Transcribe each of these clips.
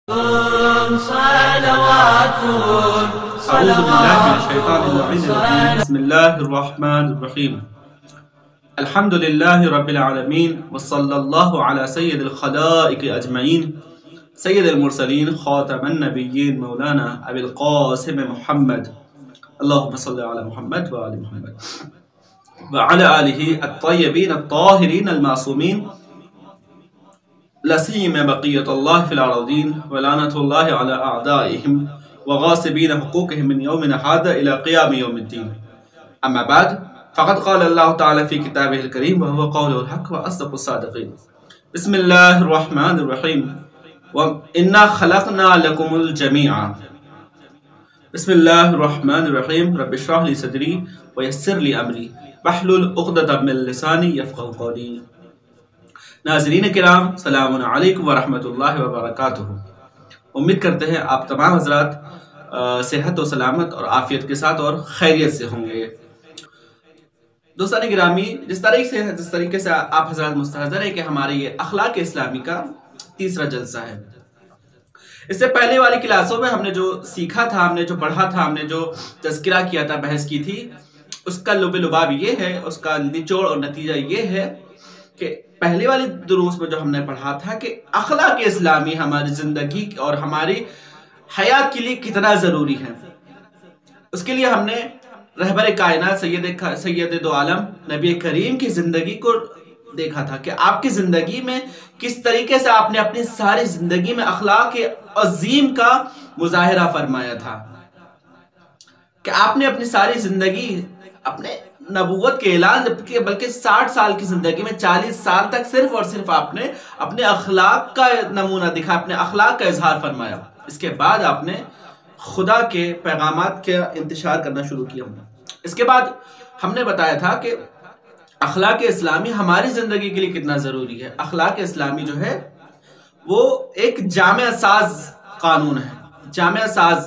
صلوات أعوذ بالله من الشيطان الرجيم. بسم الله الرحمن الرحيم. الحمد لله رب العالمين وصلى الله على سيد الخلائق أجمعين سيد المرسلين خاتم النبيين مولانا أبي القاسم محمد اللهم صل على محمد وآل محمد وعلى آله الطيبين الطاهرين المعصومين لسيما بقية الله في الأراضين ولعنة الله على أعدائهم وغاصبين حقوقهم من يومنا هذا إلى قيام يوم الدين. أما بعد فقد قال الله تعالى في كتابه الكريم وهو قوله الحق وأصدق الصادقين. بسم الله الرحمن الرحيم. وإنا خلقنا لكم الجميع. بسم الله الرحمن الرحيم. رب اشرح لي صدري ويسر لي أمري واحلل عقدة من لساني يفقهوا قولي. ناظرین کرام السلام علیکم ورحمۃ اللہ وبرکاتہ. امید کرتے ہیں آپ تمام حضرات صحت و سلامت اور عافیت کے ساتھ اور خیریت سے ہوں گے. دوستان گرامی، جس طریقے سے آپ حضرات مستحضر ہیں کہ ہمارے یہ اخلاق اسلامی کا تیسرا جلسہ ہے. اس سے پہلے والی کلاسوں میں ہم نے جو سیکھا تھا، ہم نے جو پڑھا تھا، ہم نے جو تذکرہ کیا تھا، بحث کی تھی، اس کا لب لباب یہ ہے، اس کا نچوڑ اور نتیجہ یہ ہے کہ پہلی والی دروس میں جو ہم نے پڑھا تھا کہ اخلاق اسلامی ہماری زندگی اور ہماری حیات کے لیے کتنا ضروری ہے. اس کے لیے ہم نے رہبر کائنات سید دو عالم نبی کریم کی زندگی کو دیکھا تھا کہ آپ کی زندگی میں کس طریقے سے آپ نے اپنی ساری زندگی میں اخلاق عظیم کا مظاہرہ فرمایا تھا، کہ آپ نے اپنی ساری زندگی اپنے نبوت کے اعلان بلکہ 60 سال کی زندگی میں 40 سال تک صرف اور صرف آپ نے اپنے اخلاق کا نمونہ دکھا، اپنے اخلاق کا اظہار فرمایا. اس کے بعد آپ نے خدا کے پیغامات کا انتشار کرنا شروع کیا. اس کے بعد ہم نے بتایا تھا کہ اخلاق اسلامی ہماری زندگی کے لیے کتنا ضروری ہے. اخلاق اسلامی جو ہے وہ ایک جامع ساز قانون ہے، جامع ساز،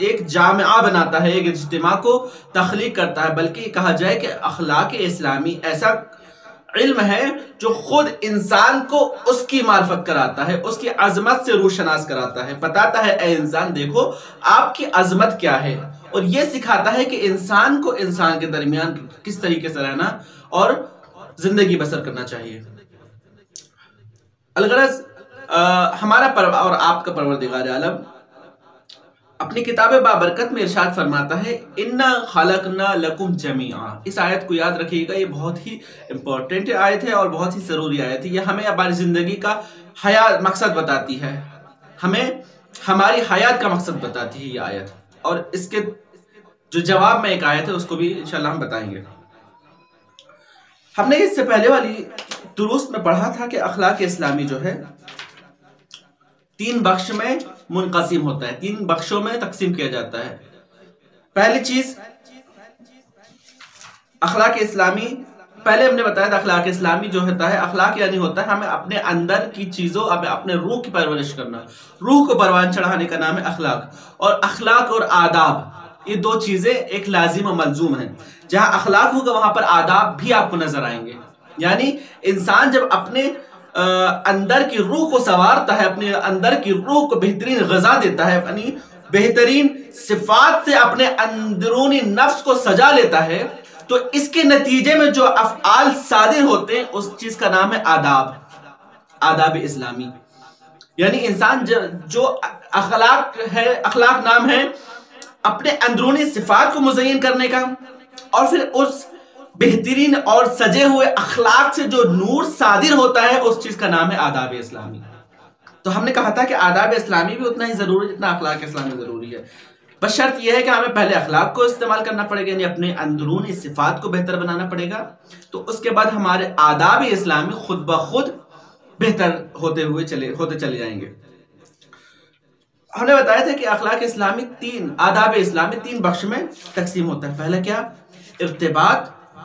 ایک جامعہ بناتا ہے، ایک اجتماع کو تخلیق کرتا ہے. بلکہ کہا جائے کہ اخلاق اسلامی ایسا علم ہے جو خود انسان کو اس کی معرفت کراتا ہے، اس کی عظمت سے روشناس کراتا ہے، بتاتا ہے اے انسان دیکھو آپ کی عظمت کیا ہے، اور یہ سکھاتا ہے کہ انسان کو انسان کے درمیان کس طریقے سے رہنا اور زندگی بسر کرنا چاہیے. الغرض ہمارا اور آپ کا پروردگار عالم اپنی کتاب بابرکت میں ارشاد فرماتا ہے اِنَّا خَلَقْنَا لَكُمْ جَمِيعًا. اس آیت کو یاد رکھیے گا، یہ بہت ہی امپورٹنٹ آیت ہے اور بہت ہی ضروری آیت ہے. یہ ہمیں ہماری زندگی کا مقصد بتاتی ہے، ہمیں ہماری حیات کا مقصد بتاتی ہے یہ آیت. اور اس کے جو جواب میں ایک آیت ہے اس کو بھی انشاءاللہ ہم بتائیں گے. ہم نے اس سے پہلے والی دروس میں پڑھا تھا کہ اخلاق اسلامی جو ہے 3 بخش میں منقسم ہوتا ہے، 3 بخشوں میں تقسیم کیا جاتا ہے. پہلی چیز اخلاق اسلامی، پہلے ہم نے بتایا تھا اخلاق اسلامی جو ہوتا ہے، اخلاق یعنی ہوتا ہے ہمیں اپنے اندر کی چیزوں، اپنے روح کی پرورش کرنا، روح کو پروان چڑھانے کا نام ہے اخلاق. اور اخلاق اور آداب یہ 2 چیزیں ایک لازم و ملزوم ہیں. جہاں اخلاق ہوگا وہاں پر آداب بھی آپ کو نظر آئیں گے. یعنی انسان جب اپنے اندر کی روح کو سنوارتا ہے، اپنے اندر کی روح کو بہترین غذا دیتا ہے، یعنی بہترین صفات سے اپنے اندرونی نفس کو سجا لیتا ہے، تو اس کے نتیجے میں جو افعال صادر ہوتے ہیں اس چیز کا نام ہے آداب، آداب اسلامی. یعنی انسان جو اخلاق ہے، اخلاق نام ہے اپنے اندرونی صفات کو مزین کرنے کا، اور پھر اس بہترین اور سجے ہوئے اخلاق سے جو نور صادر ہوتا ہے اس چیز کا نام ہے آداب اسلامی. تو ہم نے کہا تھا کہ آداب اسلامی بھی اتنا ہی ضروری ہے جتنا اخلاق اسلامی ضروری ہے. بس شرط یہ ہے کہ ہمیں پہلے اخلاق کو استعمال کرنا پڑے گا، یعنی اپنے اندرونی صفات کو بہتر بنانا پڑے گا، تو اس کے بعد ہمارے آداب اسلامی خود بخود بہتر ہوتے چلے جائیں گے. ہم نے بتایا تھا کہ اخلاق اسلامی آداب اسلامی 3 بخش میں تقسیم ہوتا ہے. پہلا کیا؟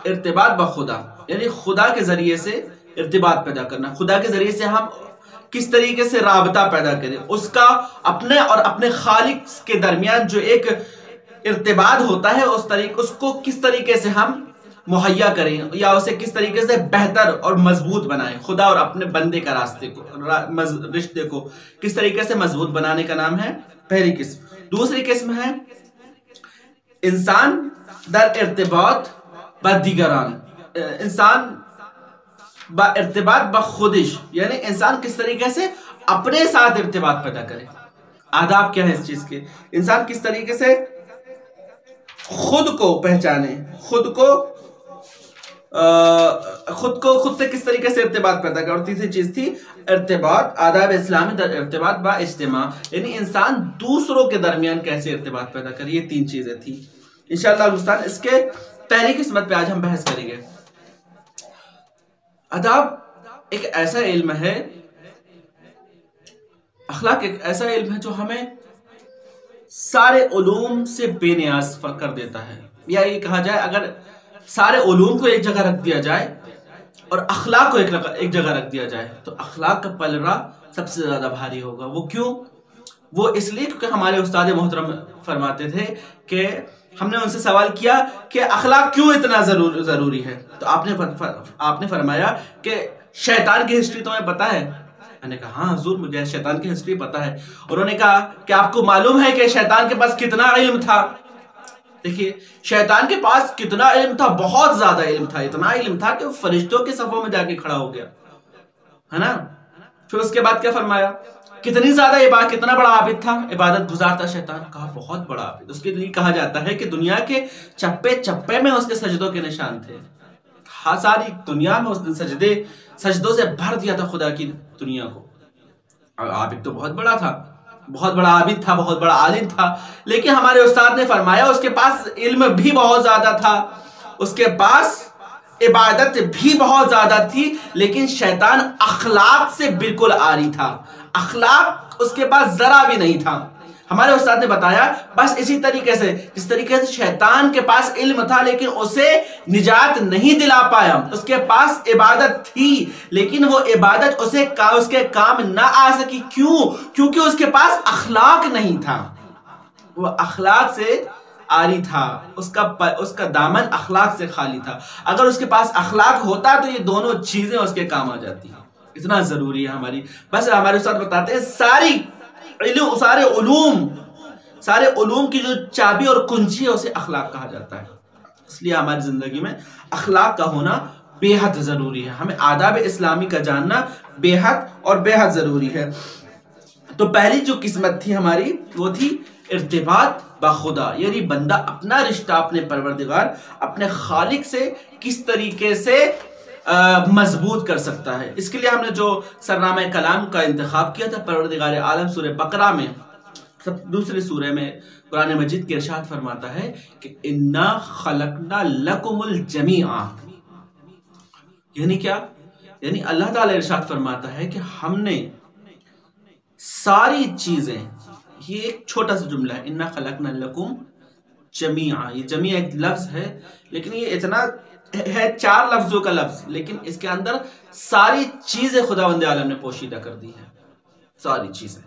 ارتباط بخدا، یعنی خدا کے ذریعے سے ارتباط پیدا کرنا، خدا کے ذریعے سے ہم کس طریقے سے رابطہ پیدا کریں، اس کا اپنے اور اپنے خالق کے درمیان جو ایک ارتباط ہوتا ہے اس کو کس طریقے سے ہم مہیا کریں یا اسے کس طریقے سے بہتر اور مضبوط بنائیں. خدا اور اپنے بندے کا رشتے کو کس طریقے سے مضبوط بنانے کا نام ہے پہلی قسم. دوسری قسم ہے انسان در ارتباط با دیگران، انسان با ارتباط با خودش، یعنی انسان کس طریقے سے اپنے ساتھ ارتباط پیدا کرے. آداب کیا ہے اس چیز کے؟ انسان کس طریقے سے خود کو پہچانے، خود سے کس طریقے سے ارتباط پیدا کرے. اور تیسری چیز تھی ارتباط، آداب اسلامی در ارتباط با اجتماع، یعنی انسان دوسروں کے درمیان کیسے ارتباط پیدا کرے. یہ تین چیزیں تھیں. انشاءاللہ اس کے پہلی قسمت پہ آج ہم بحث کریں گے. آداب ایک ایسا علم ہے، اخلاق ایک ایسا علم ہے جو ہمیں سارے علوم سے بے نیاز کر دیتا ہے. یا یہ کہا جائے اگر سارے علوم کو ایک جگہ رکھ دیا جائے اور اخلاق کو ایک جگہ رکھ دیا جائے تو اخلاق کا پلڑا سب سے زیادہ بھاری ہوگا. وہ کیوں؟ وہ اس لیے کیونکہ ہمارے استاد محترم فرماتے تھے کہ ہم نے ان سے سوال کیا کہ اخلاق کیوں اتنا ضروری ہے، تو آپ نے فرمایا کہ شیطان کی ہسٹری تمہیں پتا ہے؟ میں نے کہا ہاں حضور مجھے شیطان کی ہسٹری پتا ہے. انہوں نے کہا کہ آپ کو معلوم ہے کہ شیطان کے پاس کتنا علم تھا؟ دیکھیے شیطان کے پاس کتنا علم تھا، بہت زیادہ علم تھا. اتنا علم تھا کہ وہ فرشتوں کے صفوں میں جا کے کھڑا ہو گیا ہے نا. پھر اس کے بعد کیا فرمایا؟ کتنی زیادہ کتنا بڑا عابد تھا، عبادت گزار تھا شیطان. کہا بہت بڑا عابد. اس کے لیے کہا جاتا ہے کہ دنیا کے چپے چپے میں اس کے سجدوں کے نشان تھے. ساری دنیا میں اس نے سجدوں سے بھر دیا تھا خدا کی دنیا کو. عابد تو بہت بڑا تھا، بہت بڑا عابد تھا، بہت بڑا عالم تھا. لیکن ہمارے استاد نے فرمایا اس کے پاس علم بھی بہت زیادہ تھا، اس کے پاس عبادت بھی بہت زیادہ تھی، لیکن شیطان اخلاق سے بالکل عاری تھا. اخلاق اس کے پاس ذرا بھی نہیں تھا. ہمارے استاد نے بتایا بس اسی طریقے سے جس طریقے سے شیطان کے پاس علم تھا لیکن اسے نجات نہیں دلا پایا. اس کے پاس عبادت تھی لیکن وہ عبادت اس کے کام نہ آ سکی. کیوں؟ کیونکہ اس کے پاس اخلاق نہیں تھا. وہ اخلاق سے عاری تھا، اس کا دامن اخلاق سے خالی تھا. اگر اس کے پاس اخلاق ہوتا تو یہ دونوں چیزیں اس کے کام آ جاتی. اتنا ضروری ہے بس ہمارے استاد بتاتے ہیں سارے علوم کی جو چابی اور کنجی ہے اسے اخلاق کہا جاتا ہے. اس لیے ہماری زندگی میں اخلاق کا ہونا بے حد ضروری ہے. ہمیں آداب اسلامی کا جاننا بے حد اور بے حد ضروری ہے. تو پہلی جو قسمت تھی ہماری وہ تھی ارتباط با خدا، یعنی بندہ اپنا رشتہ اپنے پروردگار اپنے خالق سے کس طریقے سے مضبوط کر سکتا ہے. اس کے لیے ہم نے جو سرنامہ کلام کا انتخاب کیا تھا پروردگار عالم سورہ بقرہ میں دوسرے سورہ میں قرآن مجید کے ارشاد فرماتا ہے کہ انا خلقنا لکم الجمیع. یعنی کیا؟ یعنی اللہ تعالی ارشاد فرماتا ہے کہ ہم نے ساری چیزیں، یہ ایک چھوٹا سا جملہ ہے انا خلقنا لکم جمیع. یہ جمیع ایک لفظ ہے لیکن یہ اتنا ہے 4 لفظوں کا لفظ، لیکن اس کے اندر ساری چیزیں خداوند عالم نے پوشیدہ کر دی ہیں. ساری چیزیں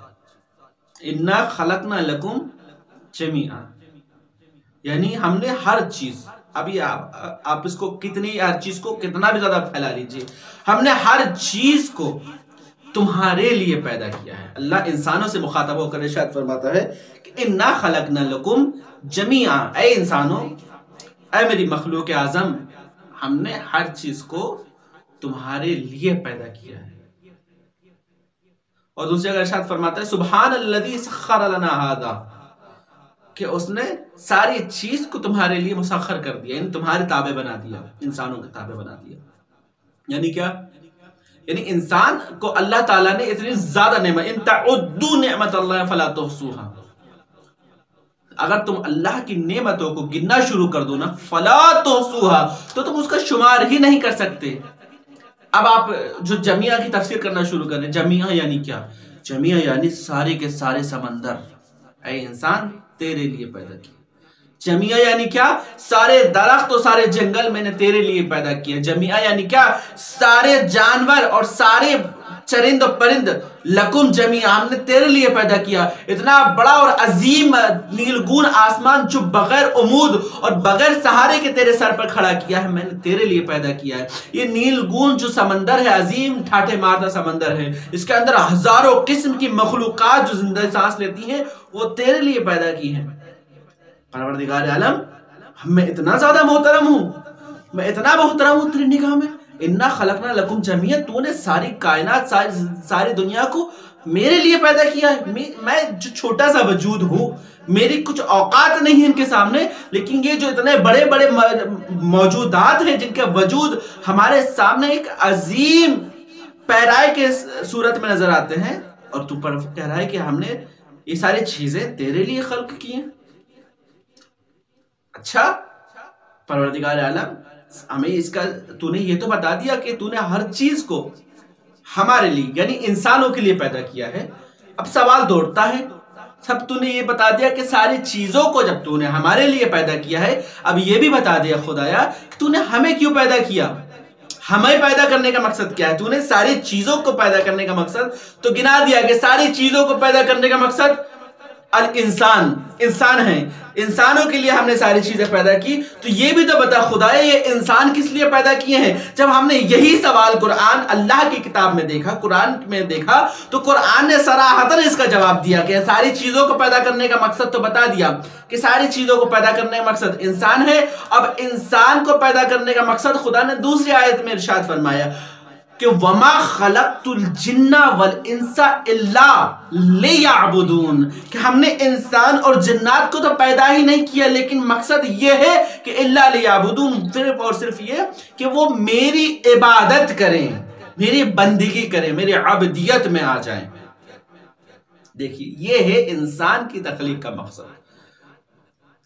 انا خلقنا لکم جمیعا، یعنی ہم نے ہر چیز، ابھی آپ اس کو ہر چیز کو کتنا بھی زیادہ پھیلا لیجئے، ہم نے ہر چیز کو تمہارے لیے پیدا کیا ہے. اللہ انسانوں سے مخاطب ہو کر ارشاد فرماتا ہے کہ انا خلقنا لکم جمیعا، اے انسانوں، اے میری مخلوق اعظم، ہم نے ہر چیز کو تمہارے لیے پیدا کیا ہے. اور دوسری جگہ ارشاد فرماتا ہے سبحان الذی سخر لنا ھذا، کہ اس نے ساری چیز کو تمہارے لیے مسخر کر دیا، یعنی تمہارے تابع بنا دیا، انسانوں کے تابع بنا دیا. یعنی کیا؟ یعنی انسان کو اللہ تعالیٰ نے اتنی زیادہ نعمت، ان تعدوا نعمت اللہ فلا تحصوها، اگر تم اللہ کی نعمتوں کو گننا شروع کر دو نا فلا تحصوها، تو تم اس کا شمار ہی نہیں کر سکتے. اب آپ جو جمیعہ کی تفسیر کرنا شروع کر دیں، جمیعہ یعنی کیا؟ جمیعہ یعنی سارے کے سارے سمندر اے انسان تیرے لیے پیدا کیا. جمیعہ یعنی کیا؟ سارے درخت اور سارے جنگل میں نے تیرے لیے پیدا کیا. جمیعہ یعنی کیا؟ سارے جانور اور سارے چرند و پرند لکم جمیعا ہم نے تیرے لیے پیدا کیا. اتنا بڑا اور عظیم نیلگون آسمان جو بغیر عمود اور بغیر سہارے کے تیرے سر پر کھڑا کیا ہے میں نے تیرے لیے پیدا کیا ہے. یہ نیلگون جو سمندر ہے عظیم ٹھاٹھے مارتا سمندر ہے, اس کے اندر ہزاروں قسم کی مخلوقات جو زندہ سانس لیتی ہیں وہ تیرے لیے پیدا کی ہیں. پروردگار عالم میں اتنا زیادہ محترم ہوں, میں اتنا محترم ہوں تیری نگاہ میں. انا خلقنا لکم جمیعا, تو نے ساری کائنات ساری دنیا کو میرے لیے پیدا کیا ہے. میں جو چھوٹا سا وجود ہوں, میری کچھ اوقات نہیں ان کے سامنے, لیکن یہ جو اتنے بڑے بڑے موجودات ہیں جن کے وجود ہمارے سامنے ایک عظیم پیرائے کے صورت میں نظر آتے ہیں, اور تو پر کہہ رہا ہے کہ ہم نے یہ ساری چیزیں تیرے لیے خلق کی ہیں. اچھا پروردگار عالم ہمیں اس کا تو نے یہ تو بتا دیا کہ تو نے ہر چیز کو ہمارے لیے یعنی انسانوں کے لیے پیدا کیا ہے. اب سوال دوڑتا ہے, سب تو نے یہ بتا دیا کہ ساری چیزوں کو جب تو نے ہمارے لیے پیدا کیا ہے, اب یہ بھی بتا دیا خدایا کہ تو نے ہمیں کیوں پیدا کیا, ہمیں پیدا کرنے کا مقصد کیا ہے. تو نے ساری چیزوں کو پیدا کرنے کا مقصد تو گنا دیا کہ ساری چیزوں کو پیدا کرنے کا مقصد الانسان, انسان ہیں, انسانوں کے لیے ہم نے ساری چیزیں پیدا کی. تو یہ بھی تو بتا خدایا یہ انسان کس لیے پیدا کیے ہیں. جب ہم نے یہی سوال قرآن اللہ کی کتاب میں دیکھا, قرآن میں دیکھا, تو قرآن نے صراحتاً اس کا جواب دیا کہ ساری چیزوں کو پیدا کرنے کا مقصد تو بتا دیا کہ ساری چیزوں کو پیدا کرنے کا مقصد انسان ہے. اب انسان کو پیدا کرنے کا مقصد خدا نے دوسری آیت میں ارشاد فرمایا کہ وَمَا خَلَقْتُ الْجِنَّ وَالْإِنسَ إِلَّا لِيَعْبُدُونَ, کہ ہم نے انسان اور جنات کو تو پیدا ہی نہیں کیا, لیکن مقصد یہ ہے کہ إِلَّا لِيَعْبُدُونَ, صرف اور صرف یہ کہ وہ میری عبادت کریں, میری بندگی کریں, میری عبدیت میں آ جائیں. دیکھیے یہ ہے انسان کی تخلیق کا مقصد.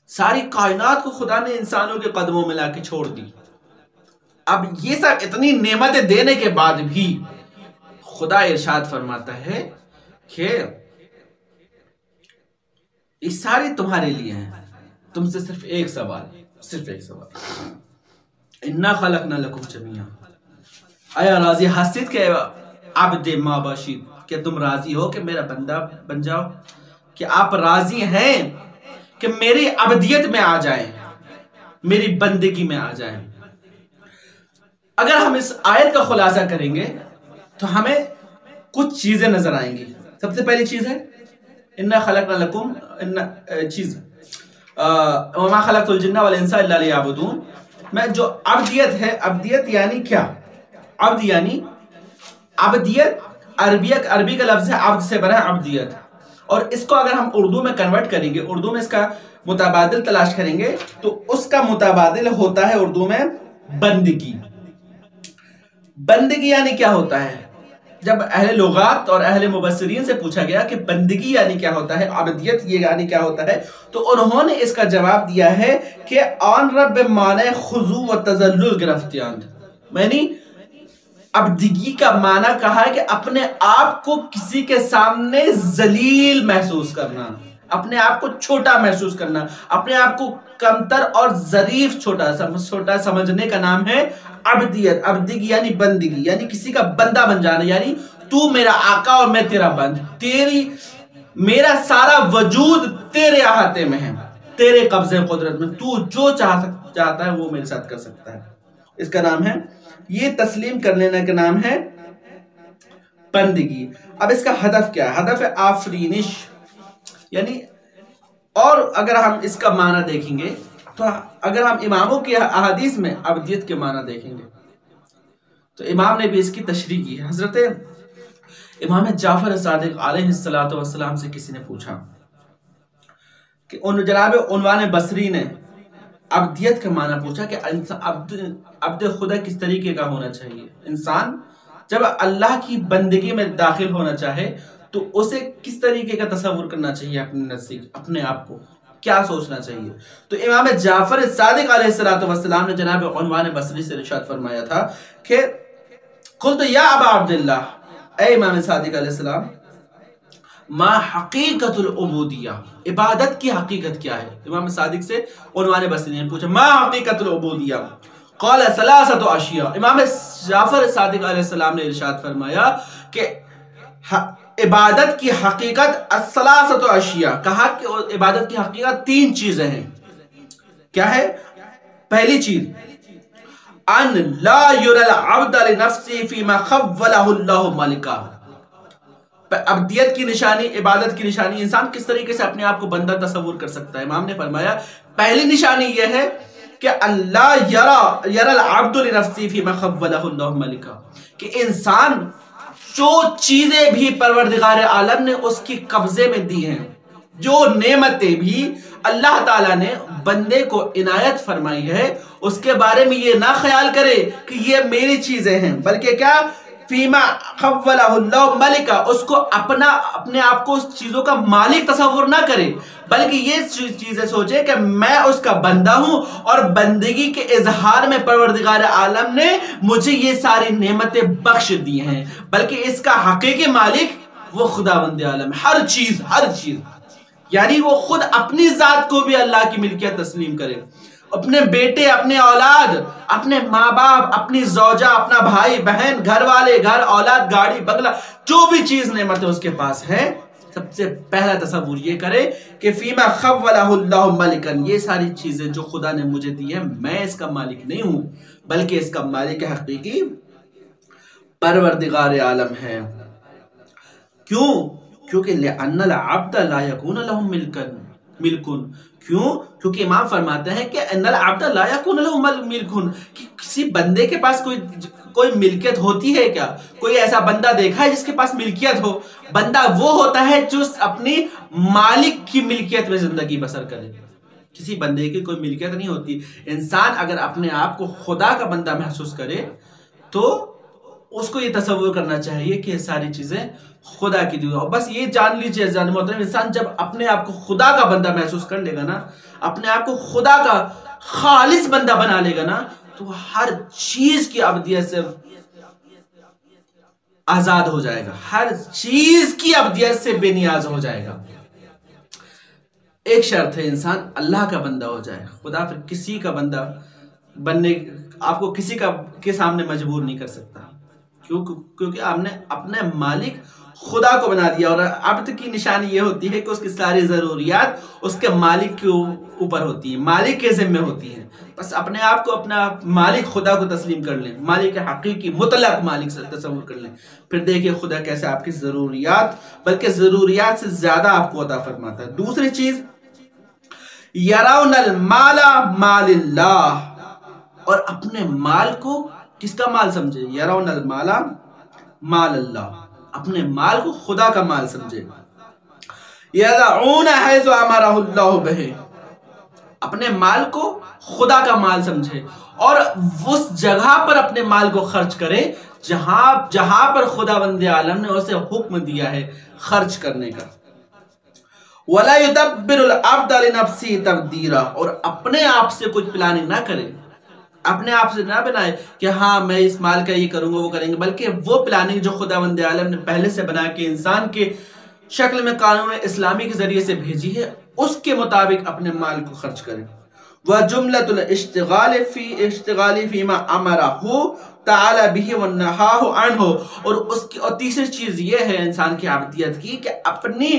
ساری کائنات کو خدا نے انسانوں کے قدموں میں لا کے چھوڑ دی. اب یہ سب اتنی نعمتیں دینے کے بعد بھی خدا ارشاد فرماتا ہے کہ یہ ساری تمہارے لیے ہیں, تم سے صرف ایک سوال, انا خلقنا لکم جمیعا, آیا راضی ہستید کہ عبد ما باشید, کہ تم راضی ہو کہ میرا بندہ بن جاؤ, کہ آپ راضی ہیں کہ میری عبدیت میں آ جائیں, میری بندگی میں آ جائیں. اگر ہم اس آیت کا خلاصہ کریں گے تو ہمیں کچھ چیزیں نظر آئیں گی. سب سے پہلی چیز ہے انا خلقنا لکم وما خلقت الجن والانس الا لیعبدون. میں جو عبدیت ہے, عبدیت یعنی کیا؟ عبد یعنی عبدیت عربی کا لفظ ہے, عبد سے بنا عبدیت, اور اس کو اگر ہم اردو میں کنورٹ کریں گے, اردو میں اس کا متبادل تلاش کریں گے تو اس کا متبادل ہوتا ہے اردو میں بندگی. بندگی یعنی کیا ہوتا ہے؟ جب اہل لغات اور اہل مبصرین سے پوچھا گیا کہ بندگی یعنی کیا ہوتا ہے, عبدیت یہ یعنی کیا ہوتا ہے, تو انہوں نے اس کا جواب دیا ہے کہ آن رب معنی خضوع و تذلل گرفتیاند, یعنی عبدگی کا معنی کہا ہے کہ اپنے آپ کو کسی کے سامنے ذلیل محسوس کرنا, اپنے آپ کو چھوٹا محسوس کرنا, اپنے آپ کو کمتر اور ظریف چھوٹا سمجھنے کا نام ہے عبدیت. عبدگی یعنی بندگی, یعنی کسی کا بندہ بن جانا, یعنی تو میرا آقا اور میں تیرا بند, میرا سارا وجود تیرے احاطے میں ہے, تیرے قبضے قدرت میں, تو جو چاہتا ہے وہ میرے ساتھ کر سکتا ہے. اس کا نام ہے, یہ تسلیم کر لینے کا نام ہے بندگی. اب اس کا ہدف کیا ہے؟ ہدف ہے آفرینش, یعنی اور اگر ہم اس کا معنی دیکھیں گے تو اگر ہم اماموں کی احادیث میں عبدیت کے معنی دیکھیں گے تو امام نے بھی اس کی تشریح کی ہے. حضرت امام جعفر صادق علیہ السلام سے کسی نے پوچھا کہ جناب عنوان بصری نے عبدیت کا معنی پوچھا کہ عبد خدا کس طریقے کا ہونا چاہیے. انسان جب اللہ کی بندگی میں داخل ہونا چاہے تو اسے کس طریقے کا تصور کرنا چاہیے, اپنے نزدیک اپنے آپ کو کیا سوچنا چاہیے. تو امام جعفر صادق علیہ السلام نے جناب عنوان بصری سے ارشاد فرمایا تھا کہ قلت یا ابا عبداللہ, اے امام صادق علیہ السلام, ما حقیقت العبودیہ, عبادت کی حقیقت کیا ہے؟ امام صادق سے عنوان بصری نے پوچھا ما حقیقت العبودیہ, قال ثلاثۃ اشیاء. امام جعفر صادق علیہ السلام نے ارشاد فرمایا کہ عبادت کی حقیقت الثلاثۃ اشیاء، کہا کہ عبادت کی حقیقت 3 چیزیں ہیں. کیا ہے؟ پہلی چیز ان لا یری العبد لنفسه فیما خولہ اللہ مالکہ. عبدیت کی نشانی، عبادت کی نشانی، انسان کس طریقے سے اپنے آپ کو بندہ تصور کر سکتا ہے؟ امام نے فرمایا پہلی نشانی یہ ہے کہ اللہ یری العبد لنفسه فیما خولہ اللہ مالکہ، کہ انسان جو چیزیں بھی پروردگار عالم نے اس کی قبضے میں دی ہیں، جو نعمتیں بھی اللہ تعالیٰ نے بندے کو عنایت فرمائی ہے، اس کے بارے میں یہ نہ خیال کرے کہ یہ میری چیزیں ہیں، بلکہ کیا فیما خولہ اللہ ملکہ، اس کو اپنے آپ کو اس چیزوں کا مالک تصور نہ کرے، بلکہ یہ چیزیں سوچے کہ میں اس کا بندہ ہوں اور بندگی کے اظہار میں پروردگار عالم نے مجھے یہ ساری نعمتیں بخش دی ہیں، بلکہ اس کا حقیقی مالک وہ خداوند عالم ہے. ہر چیز یعنی وہ خود اپنی ذات کو بھی اللہ کی ملکیت تسلیم کرے، اپنے بیٹے، اپنے اولاد، اپنے ماں باپ، اپنی زوجہ، اپنا بھائی بہن، گھر والے، گھر، اولاد، گاڑی، بنگلہ، جو بھی چیز نعمتیں اس کے پاس ہے، سب سے پہلا تصور یہ کرے کہ فیما خولہ اللہ ملکن، یہ ساری چیزیں جو خدا نے مجھے دی ہیں میں اس کا مالک نہیں ہوں، بلکہ اس کا مالک حقیقی پروردگار عالم ہے. کیوں؟ کیونکہ لأن العبد لا یکون لہ ملکن. کیوں؟ کیونکہ امام فرماتے ہیں کہ ان العبد لا یکون لہ ملکن، کہ کسی بندے کے پاس کوئی ملکیت ہوتی ہے کیا؟ کوئی ایسا بندہ دیکھا ہے جس کے پاس ملکیت ہو؟ بندہ وہ ہوتا ہے جو اپنی مالک کی ملکیت میں زندگی بسر کرے. کسی بندے کی کوئی ملکیت نہیں ہوتی. انسان اگر اپنے آپ کو خدا کا بندہ محسوس کرے تو اس کو یہ تصور کرنا چاہیے کہ یہ ساری چیزیں خدا کی دی. اور بس یہ جان لیجیے عزیزان محترم، انسان جب اپنے آپ کو خدا کا بندہ محسوس کر لے گا نا، اپنے آپ کو خدا کا خالص بندہ بنا لے گا نا، تو ہر چیز کی عبدیت سے آزاد ہو جائے گا، ہر چیز کی عبدیت سے بے نیاز ہو جائے گا. ایک شرط ہے، انسان اللہ کا بندہ ہو جائے. خدا پھر کسی کا بندہ بننے، آپ کو کسی کے سامنے مجبور نہیں کر سکتا، کیونکہ آپ نے اپنے مالک خدا کو بنا دیا. اور عبد کی نشانی یہ ہوتی ہے کہ اس کی ساری ضروریات اس کے مالک کے اوپر ہوتی ہیں، مالک کے ذمہ ہوتی ہیں. بس اپنے آپ کو اپنا مالک خدا کو تسلیم کر لیں، مالک حقیقی مطلق مالک سے تصور کر لیں، پھر دیکھیں خدا کیسے آپ کی ضروریات، بلکہ ضروریات سے زیادہ آپ کو عطا فرماتا ہے. دوسری چیز یرون المال مال اللہ، اور اپنے مال کو کس کا مال سمجھے؟ یرون المال مال اللہ، اپنے مال کو خدا کا مال سمجھے. یدعون حیث امرہ اللہ بہ، اپنے مال کو خدا کا مال سمجھے اور اس جگہ پر اپنے مال کو خرچ کرے جہاں پر خداوند عالم نے اسے حکم دیا ہے خرچ کرنے کا. وَلَا يُدَبِّرُ الْعَبْدَ لِنَفْسِهِ تَبْدِيرًا، اور اپنے آپ سے کچھ پلاننگ نہ کرے، اپنے آپ سے نہ بنائے کہ ہاں میں اس مال کا یہ کروں گا وہ کریں گے، بلکہ وہ پلاننگ جو خداوند عالم نے پہلے سے بنا کے انسان کے شکل میں قانون اسلامی کے ذریعے سے بھیجی ہے اس کے مطابق اپنے مال کو خرچ کرے. وَجُمْلَةُ الْإِشْتِغَالِ فِيمَا أَمَرَهُ تعالی بِهِ وَنَّهَاهُ عَنْهُ، اور تیسری چیز یہ ہے انسان کی عبدیت کی کہ اپنی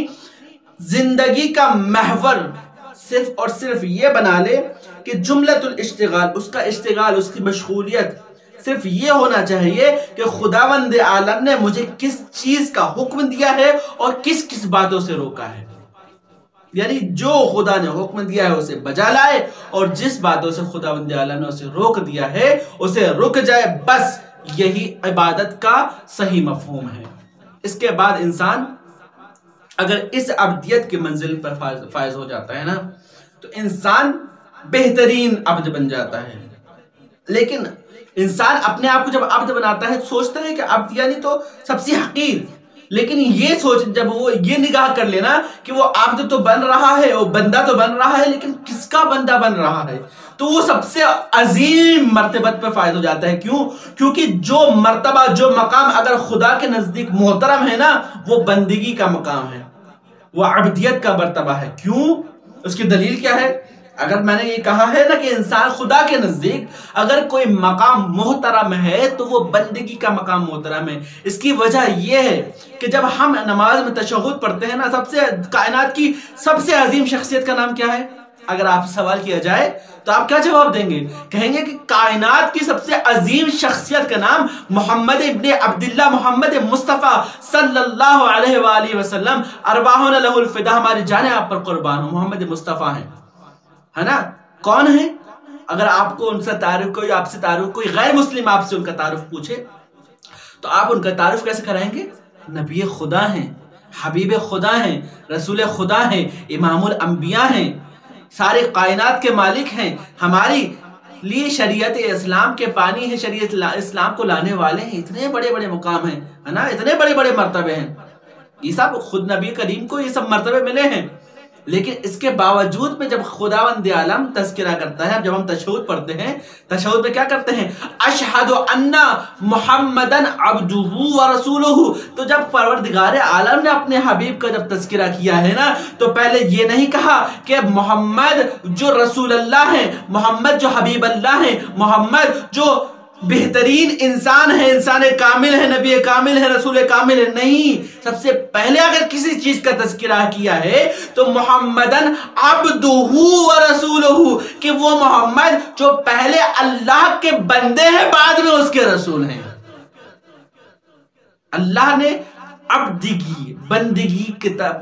زندگی کا محور صرف اور صرف یہ بنا لے کہ جملۃ الاشتغال، اس کا اشتغال، اس کی مشغولیت صرف یہ ہونا چاہیے کہ خداوند عالم نے مجھے کس چیز کا حکم دیا ہے اور کس کس باتوں سے روکا ہے. یعنی جو خدا نے حکم دیا ہے اسے بجا لائے اور جس باتوں سے خداوند عالم نے اسے روک دیا ہے اسے رک جائے. بس یہی عبادت کا صحیح مفہوم ہے. اس کے بعد انسان اگر اس عبدیت کی منزل پر فائز ہو جاتا ہے نا تو انسان بہترین عبد بن جاتا ہے. لیکن انسان اپنے آپ کو جب عبد بناتا ہے سوچتا ہے کہ عبد یعنی تو سب سے حقیر، لیکن جب وہ یہ نگاہ کر لینا کہ وہ عبد تو بن رہا ہے، وہ بندہ تو بن رہا ہے، لیکن کس کا بندہ بن رہا ہے، تو وہ سب سے عظیم مرتبت پر فائز ہو جاتا ہے. کیوں؟ کیونکہ جو مرتبہ، جو مقام اگر خدا کے نزدیک محترم ہے نا، وہ بندگی کا مقام ہے، وہ عبدیت کا مرتبہ ہے. کیوں؟ اس کی دلیل کیا ہے؟ اگر میں نے یہ کہا ہے نا کہ انسان خدا کے نزدیک اگر کوئی مقام محترم ہے تو وہ بندگی کا مقام محترم ہے۔ اس کی وجہ یہ ہے کہ جب ہم نماز میں تشہد پڑھتے ہیں نا، کائنات کی سب سے عظیم شخصیت کا نام کیا ہے؟ اگر آپ سوال کیا جائے تو آپ کیا جواب دیں گے؟ کہیں گے کہ کائنات کی سب سے عظیم شخصیت کا نام محمد ابن عبداللہ، محمد مصطفیٰ صلی اللہ علیہ وآلہ وسلم، ارواحنا لہ الفدا، ہماری جانیں آپ پر قربان ہو، محمد مصطفیٰ ہیں، ہے نا؟ کون ہیں؟ اگر آپ کو ان سے تعارف، کوئی آپ سے تعارف، کوئی غیر مسلم آپ سے ان کا تعارف پوچھے تو آپ ان کا تعارف کیسے کرائیں گے؟ نبی خدا ہیں، حبیب خدا ہیں، رسول خدا ہیں، امام الانبیاء ہیں، سارے کائنات کے مالک ہیں، ہماری لیے شریعت اسلام کے پانی ہے، شریعت اسلام کو لانے والے ہیں۔ اتنے بڑے بڑے مقام ہیں، ہے نا؟ اتنے بڑے بڑے مرتبے ہیں، یہ سب خود نبی کریم کو یہ سب مرتبے ملے ہیں۔ لیکن اس کے باوجود میں جب خداوند عالم تذکرہ کرتا ہے، جب ہم تشہد پڑھتے ہیں، تشہد میں کیا کرتے ہیں؟ اشہد ان محمدن عبدہ ورسولہ، تو جب پروردگار عالم نے اپنے حبیب کا جب تذکرہ کیا ہے نا، تو پہلے یہ نہیں کہا کہ محمد جو رسول اللہ ہیں، محمد جو حبیب اللہ ہیں، محمد جو بہترین انسان ہے، انسان کامل ہے، نبی کامل ہے، رسول کامل ہے، نہیں۔ سب سے پہلے اگر کسی چیز کا تذکرہ کیا ہے تو محمدن عبدہ ورسولہ، کہ وہ محمد جو پہلے اللہ کے بندے ہیں، بعد میں اس کے رسول ہیں۔ اللہ نے عبدگی، بندگی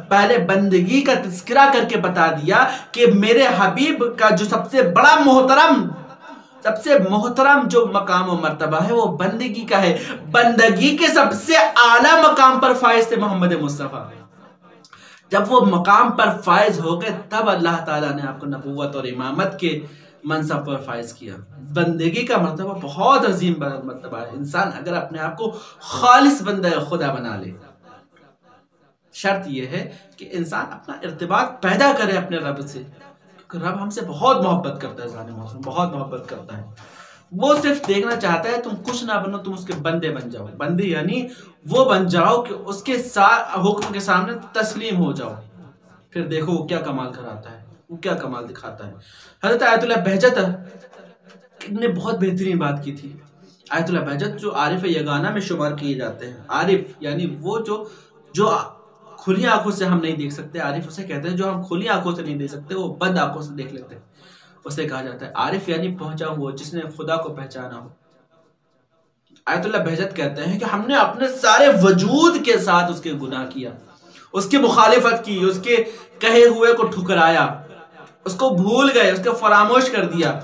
پہلے بندگی کا تذکرہ کر کے بتا دیا کہ میرے حبیب کا جو سب سے بڑا محترم جو مقام و مرتبہ ہے وہ بندگی کا ہے۔ بندگی کے سب سے اعلیٰ مقام پر فائز تھے محمد مصطفیٰ۔ جب وہ مقام پر فائز ہو گئے تب اللہ تعالیٰ نے آپ کو نبوت اور امامت کے منصب پر فائز کیا۔ بندگی کا مرتبہ بہت عظیم مرتبہ ہے۔ انسان اگر اپنے آپ کو خالص بندہ خدا بنا لے، شرط یہ ہے کہ انسان اپنا ارتباط پیدا کرے اپنے رب سے، کیونکہ رب ہم سے بہت محبت کرتا ہے، ذات محسن بہت محبت کرتا ہے۔ وہ صرف دیکھنا چاہتا ہے تم کچھ نہ بنو، تم اس کے بندے بن جاؤ۔ بندے یعنی وہ بن جاؤ کہ اس کے حکم کے سامنے تسلیم ہو جاؤ، پھر دیکھو وہ کیا کمال کراتا ہے، وہ کیا کمال دکھاتا ہے۔ حضرت آیت اللہ بہجت نے بہت بہترین بات کی تھی۔ آیت اللہ بہجت جو عارف یگانہ میں شمار کیے جاتے ہیں، عارف یعنی وہ جو کھلی آنکھوں سے ہم نہیں دیکھ سکتے، عارف اسے کہتے ہیں جو ہم کھلی آنکھوں سے نہیں دیکھ سکتے، وہ بند آنکھوں سے دیکھ لیتے ہیں، اسے کہا جاتا ہے عارف، یعنی پہنچا ہوا جس نے خدا کو پہچانا ہو۔ آیت اللہ بہجت کہتے ہیں کہ ہم نے اپنے سارے وجود کے ساتھ اس کے گناہ کیا، اس کی مخالفت کی، اس کے کہے ہوئے کو ٹھکرایا، اس کو بھول گئے، اس کو فراموش کر دیا،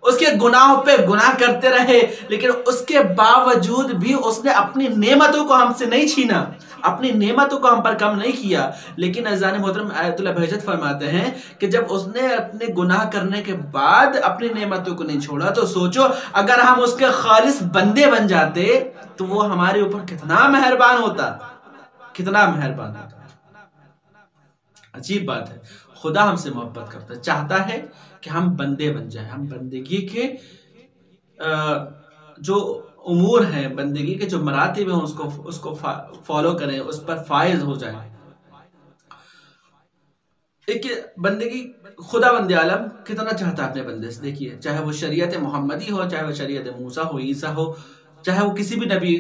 اس کے گناہوں پہ گناہ کرتے رہے، لیکن اس کے باوجود بھی اس نے اپنی نعمتوں کو ہم سے نہیں چھینا، اپنی نعمتوں کو ہم پر کم نہیں کیا۔ لیکن عزیزان محترم، آیت اللہ بہجت فرماتے ہیں کہ جب اس نے اپنے گناہ کرنے کے بعد اپنی نعمتوں کو نہیں چھوڑا تو سوچو اگر ہم اس کے خالص بندے بن جاتے تو وہ ہمارے اوپر کتنا مہربان ہوتا، کتنا مہربان ہوتا۔ عجیب بات ہے، خدا ہم سے محبت کرتا ہے، چاہتا ہے کہ ہم بندے بن جائیں، ہم بندگی کے جو امور ہیں، بندگی کے جو مراتب ہیں اس کو فالو کریں، اس پر فائز ہو جائیں۔ ایک بندگی خداوند عالم کتنا چاہتا ہے اپنے بندے سے، دیکھیے چاہے وہ شریعت محمدی ہو، چاہے وہ شریعت موسیٰ ہو، عیسیٰ ہو، چاہے وہ کسی بھی نبی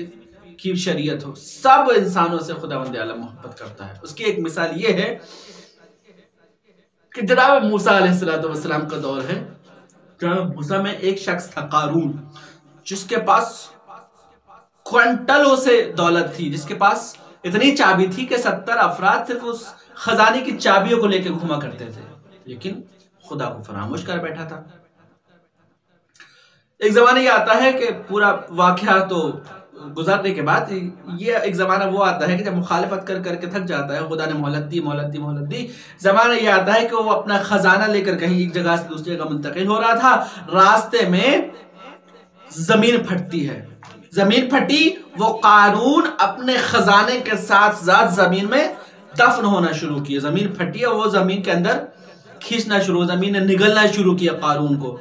کی شریعت ہو، سب انسانوں سے خداوند عالم محبت کرتا ہے۔ اس کی ایک مثال یہ ہے کہ جناب موسیٰ علیہ السلام کا دور ہے، جناب موسیٰ میں ایک شخص تھا قارون، جس کے پاس کوئنٹلوں سے دولت تھی، جس کے پاس اتنی چابی تھی کہ 70 افراد صرف اس خزانے کی چابیوں کو لے کے گھوما کرتے تھے، لیکن خدا کو فراموش کر بیٹھا تھا۔ ایک زمانہ یہ آتا ہے کہ پورا واقعہ تو گزرنے کے بعد یہ ایک زمانہ وہ آتا ہے کہ جب مخالفت کر کے تھک جاتا ہے، خدا نے مہلت دی، زمانہ یہ آتا ہے کہ وہ اپنا خزانہ لے کر کہیں ایک جگہ سے دوسری جگہ منتقل ہو رہا تھا، راستے میں زمین پھٹتی ہے، زمین پھٹی، وہ قارون اپنے خزانے کے ساتھ ساتھ زمین میں دفن ہونا شروع کیا، زمین پھٹی اور وہ زمین کے اندر کھینچنا شروع، زمین نے نگلنا شروع کیا قارون کو۔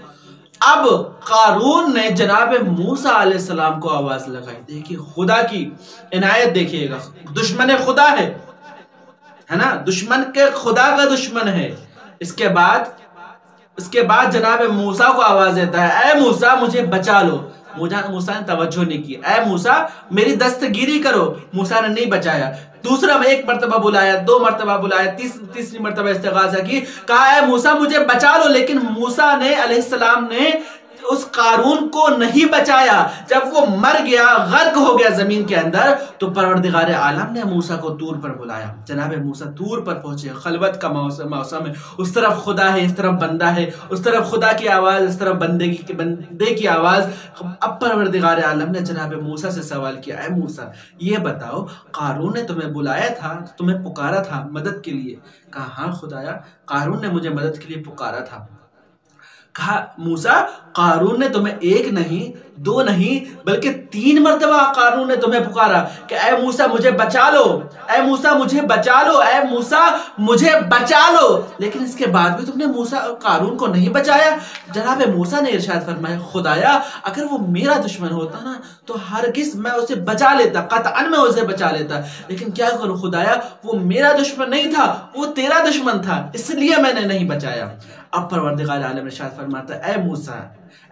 اب قارون نے جناب موسیٰ علیہ السلام کو آواز لگائی، دیکھیے خدا کی عنایت، دیکھیے گا دشمن خدا ہے نا، دشمن کے خدا کا دشمن ہے۔ اس کے بعد اس کے بعد جناب موسیٰ کو آواز دیتا ہے، اے موسیٰ مجھے بچا لو۔ موسیٰ نے توجہ نہیں کی، اے موسیٰ میری دستگیری کرو۔ موسیٰ نے نہیں بچایا۔ دوسرا میں ایک مرتبہ بلایا، 2 مرتبہ بلایا، تیسری مرتبہ استغاثہ کی، کہا اے موسیٰ مجھے بچا لو، لیکن موسیٰ نے علیہ السلام نے اس قارون کو نہیں بچایا۔ جب وہ مر گیا، غرق ہو گیا زمین کے اندر، تو پروردگار عالم نے موسیٰ کو طور پر بلایا۔ جناب موسیٰ طور پر پہنچے، خلوت کا موسم ہے، اس طرف خدا ہے، اس طرف بندہ ہے، اس طرف خدا کی آواز، اس طرف بندے کی آواز۔ اب پروردگار عالم نے جناب موسیٰ سے سوال کیا، اے موسیٰ یہ بتاؤ قارون نے تمہیں بلایا تھا، تمہیں پکارا تھا مدد کے لیے؟ کہا ہاں خدایا، قارون نے مجھے مدد کے لیے پکارا تھا۔ کہا موسیٰ قارون نے تمہیں 1 نہیں 2 نہیں بلکہ 3 مرتبہ قارون نے تمہیں پکارا کہ اے موسیٰ مجھے بچا لو، اے موسیٰ مجھے بچا لو، اے موسیٰ مجھے بچا لو، لیکن اس کے بعد بھی تم نے قارون کو نہیں بچایا۔ جناب موسیٰ نے ارشاد فرمایا، خدایا اگر وہ میرا دشمن ہوتا نا تو ہرگز میں اسے بچا لیتا، قطعاً میں اسے بچا لیتا، لیکن کیا کروں خدایا، وہ میرا دشمن نہیں تھا، وہ تیرا دشمن تھا، اس لیے میں نے نہیں بچایا۔ اب پروردگار عالم ارشاد فرماتا ہے،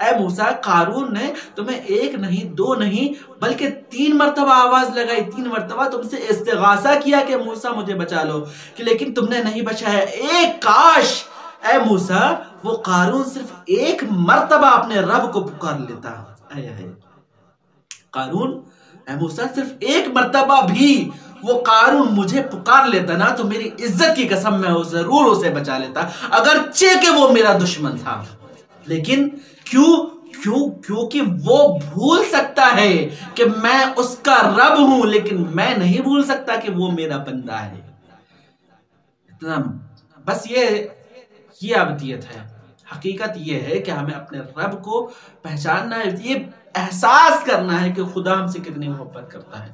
اے موسیٰ قارون نے تمہیں 1 نہیں 2 نہیں بلکہ 3 مرتبہ آواز لگائی، 3 مرتبہ تم سے استغاثہ کیا کہ موسیٰ مجھے بچا لو، کہ لیکن تم نے نہیں بچایا۔ ایک کاش اے موسیٰ وہ قارون صرف 1 مرتبہ اپنے رب کو پکار لیتا۔ قارون، اے موسیٰ صرف 1 مرتبہ بھی وہ قارون مجھے پکار لیتا نا تو میری عزت کی قسم میں ضرور اسے بچا لیتا، اگرچہ کہ وہ میرا دشمن تھا۔ لیکن کیونکہ وہ بھول سکتا ہے کہ میں اس کا رب ہوں، لیکن میں نہیں بھول سکتا کہ وہ میرا بندہ ہے۔ اتنا بس یہ ابدیت ہے۔ حقیقت یہ ہے کہ ہمیں اپنے رب کو پہچاننا ہے، یہ احساس کرنا ہے کہ خدا ہم سے کتنی محبت کرتا ہے۔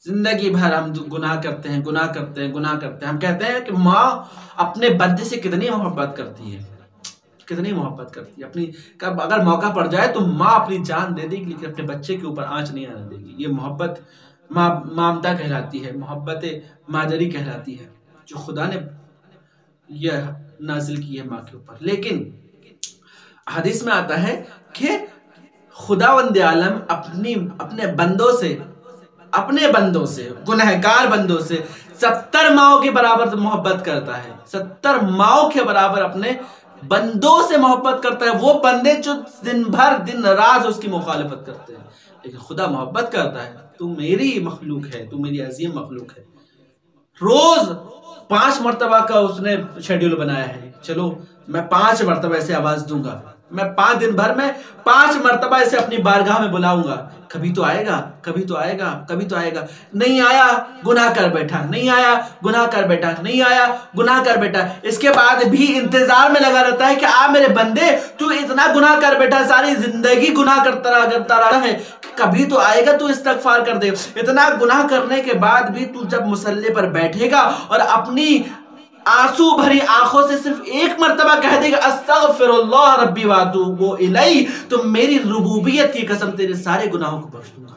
زندگی بھر ہم گناہ کرتے ہیں۔ ہم کہتے ہیں کہ ماں اپنے بندے سے کتنی محبت کرتی ہے، اگر موقع پڑ جائے تو ماں اپنی جان دے دے گی، لیکن اپنے بچے کے اوپر آنچ نہیں آنے دے گی۔ یہ محبت مامتا کہلاتی ہے، محبت ماجری کہلاتی ہے، جو خدا نے یہ نازل کی ہے ماں کے اوپر۔ لیکن حدیث میں آتا ہے کہ خداوند عالم اپنے بندوں سے گنہگار بندوں سے 70 ماؤں کے برابر محبت کرتا ہے، 70 ماؤں کے برابر اپنے بندوں سے محبت کرتا ہے۔ وہ بندے جو دن رات اس کی مخالفت کرتے ہیں، لیکن خدا محبت کرتا ہے، تو میری مخلوق ہے، تو میری عظیم مخلوق ہے۔ روز 5 مرتبہ کا اس نے شیڈیول بنایا ہے، چلو میں 5 مرتبہ اسے آواز دوں گا، میں 5 دن بھر میں 5 مرتبہ اسے اپنی بارگاہ میں بلاؤں گا، کبھی تو آئے گا۔ نہیں آیا، گناہ کر بیٹھا، اس کے بعد بھی انتظار میں لگا رہتا ہے کہ میرے بندے تو اتنا گناہ کر بیٹھا، ساری زندگی گناہ کرتا رہا ہے، کبھی تو آئے گا تو استغفار کر دے۔ اتنا گناہ کرنے کے بعد بھی تو جب مصلی پر بیٹھے گا اور اپنی آنسو بھری آنکھوں سے صرف 1 مرتبہ کہہ دے گا استغفر اللہ ربی واتوب الیہ، تو میری ربوبیت کی قسم تیرے سارے گناہوں کو بخش دوں گا۔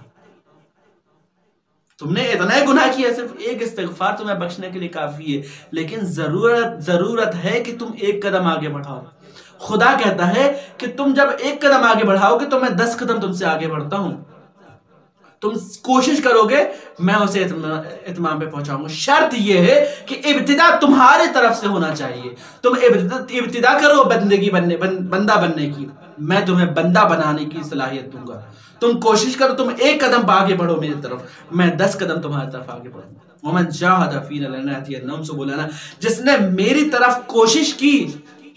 تم نے اتنا ہی گناہ کیا، صرف 1 استغفار تمہیں بخشنے کے لیے کافی ہے، لیکن ضرورت ہے کہ تم 1 قدم آگے بڑھاؤ۔ خدا کہتا ہے کہ تم جب 1 قدم آگے بڑھاؤ گے تو میں 10 قدم تم سے آگے بڑھتا ہوں۔ تم کوشش کرو گے، میں اسے اتمام پہ پہنچاؤں گا۔ شرط یہ ہے کہ ابتدا تمہارے طرف سے ہونا چاہیے۔ تم ابتدا کرو بندہ بننے کی، میں تمہیں بندہ بنانے کی صلاحیت دوں گا۔ تم کوشش کرو، تم 1 قدم آگے بڑھو میری طرف، میں 10 قدم تمہاری طرف آگے بڑھوں گا۔ وَمَنْ جَاهَدَ فِينَا لَنَهْدِيَنَّهُمْ سُبُلَنَا، جس نے میری طرف کوشش کی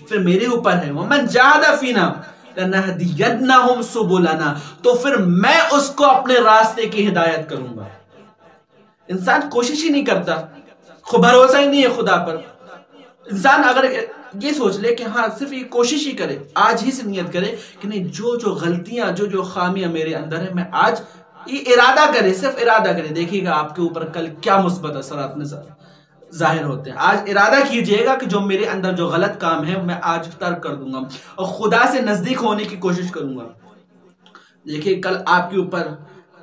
پھر میرے اوپر ہے۔ وَمَنْ جَاهَدَ فِينَا لَنَهْدِيَنَّهُمْ سُبُلَنَا، تو پھر میں اس کو اپنے راستے کی ہدایت کروں گا۔ انسان کوشش ہی نہیں کرتا، بھروسہ ہی نہیں ہے خدا پر۔ انسان اگر یہ سوچ لے کہ ہاں صرف یہ کوشش ہی کرے، آج ہی سے نیت کرے کہ نہیں، جو غلطیاں جو خامیاں میرے اندر ہیں، میں آج یہ ارادہ کرے، صرف ارادہ کرے، دیکھیے گا آپ کے اوپر کل کیا مثبت اثرات ظاہر ہوتے ہیں۔ آج ارادہ کیجئے گا کہ جو میرے اندر جو غلط کام ہے میں آج ترک کر دوں گا اور خدا سے نزدیک ہونے کی کوشش کروں گا۔ دیکھیے کل آپ کے اوپر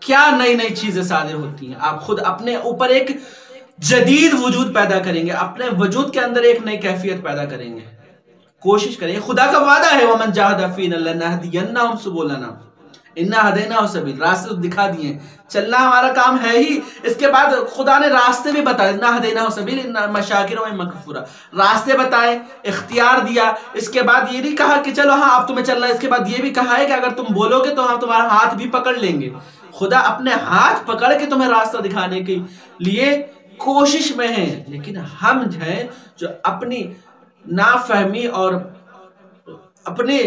کیا نئی چیزیں صادر ہوتی ہیں۔ آپ خود اپنے اوپر ایک جدید وجود پیدا کریں گے، اپنے وجود کے اندر ایک نئی کیفیت پیدا کریں گے۔ کوشش کریں، خدا کا وعدہ ہے وَمَنْ جَاهَدَ فِينَا لَنَهْدِيَنَّهُمْ سُبُلَنَا اِنَّا هَدَيْنَاهُ السَّبِيلَ، راستے تو دکھا دیے، چلنا ہمارا کام ہے ہی، اس کے بعد خدا نے راستے بھی بتائے، اِنَّا هَدَيْنَاهُ السَّبِيلَ اِنَّا مَشَاكِرَ وَإِمَّا كَفُورًا، راستے بتائے، اختیار دیا، اس کے بعد یہ نہیں کہا کہ چلو ہاں اب تمہیں چلنا ہے، اس کے بعد یہ بھی کہا ہے کہ اگر تم بولو گے تو ہم تمہارا ہاتھ بھی پکڑ لیں گے۔ خدا اپنے ہاتھ پکڑ کے تمہیں راستہ دکھانے کے لیے کوشش میں ہیں، لیکن ہم ہیں جو اپنی نافہمی اور اپنے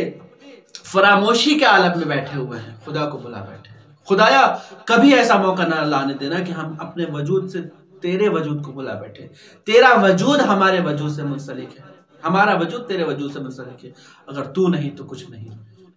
فراموشی کے عالم میں بیٹھے ہوئے ہیں، خدا کو بلا بیٹھے ہیں۔ خدایا کبھی ایسا موقع نہ لانے دینا کہ ہم اپنے وجود سے تیرے وجود کو بلا بیٹھے، تیرا وجود ہمارے وجود سے منسلک ہے، ہمارا وجود تیرے وجود سے منسلک ہے، اگر تو نہیں تو کچھ نہیں۔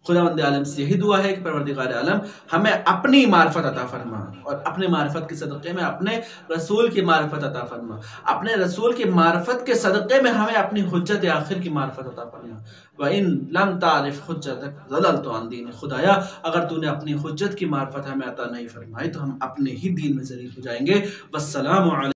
خداوند عالم سے یہی دعا ہے کہ پروردگار عالم ہمیں اپنی معرفت عطا فرما، اور اپنے معرفت کے صدقے میں اپنے رسول کی معرفت عطا فرما، اپنے رسول کی معرفت کے صدقے میں ہمیں اپنی حجت آخر کی معرفت عطا فرما۔ وَإِن لَمْ تَعْرِفْ حُجَّتَكَ ضَلَلْتُ عَنْ دِينِكَ، خدایا اگر تو نے اپنی حجت کی معرفت ہمیں عطا نہیں فرمائی تو ہم اپنے ہی دین میں ذلیل ہو جائیں گے۔ والسلام علیکم۔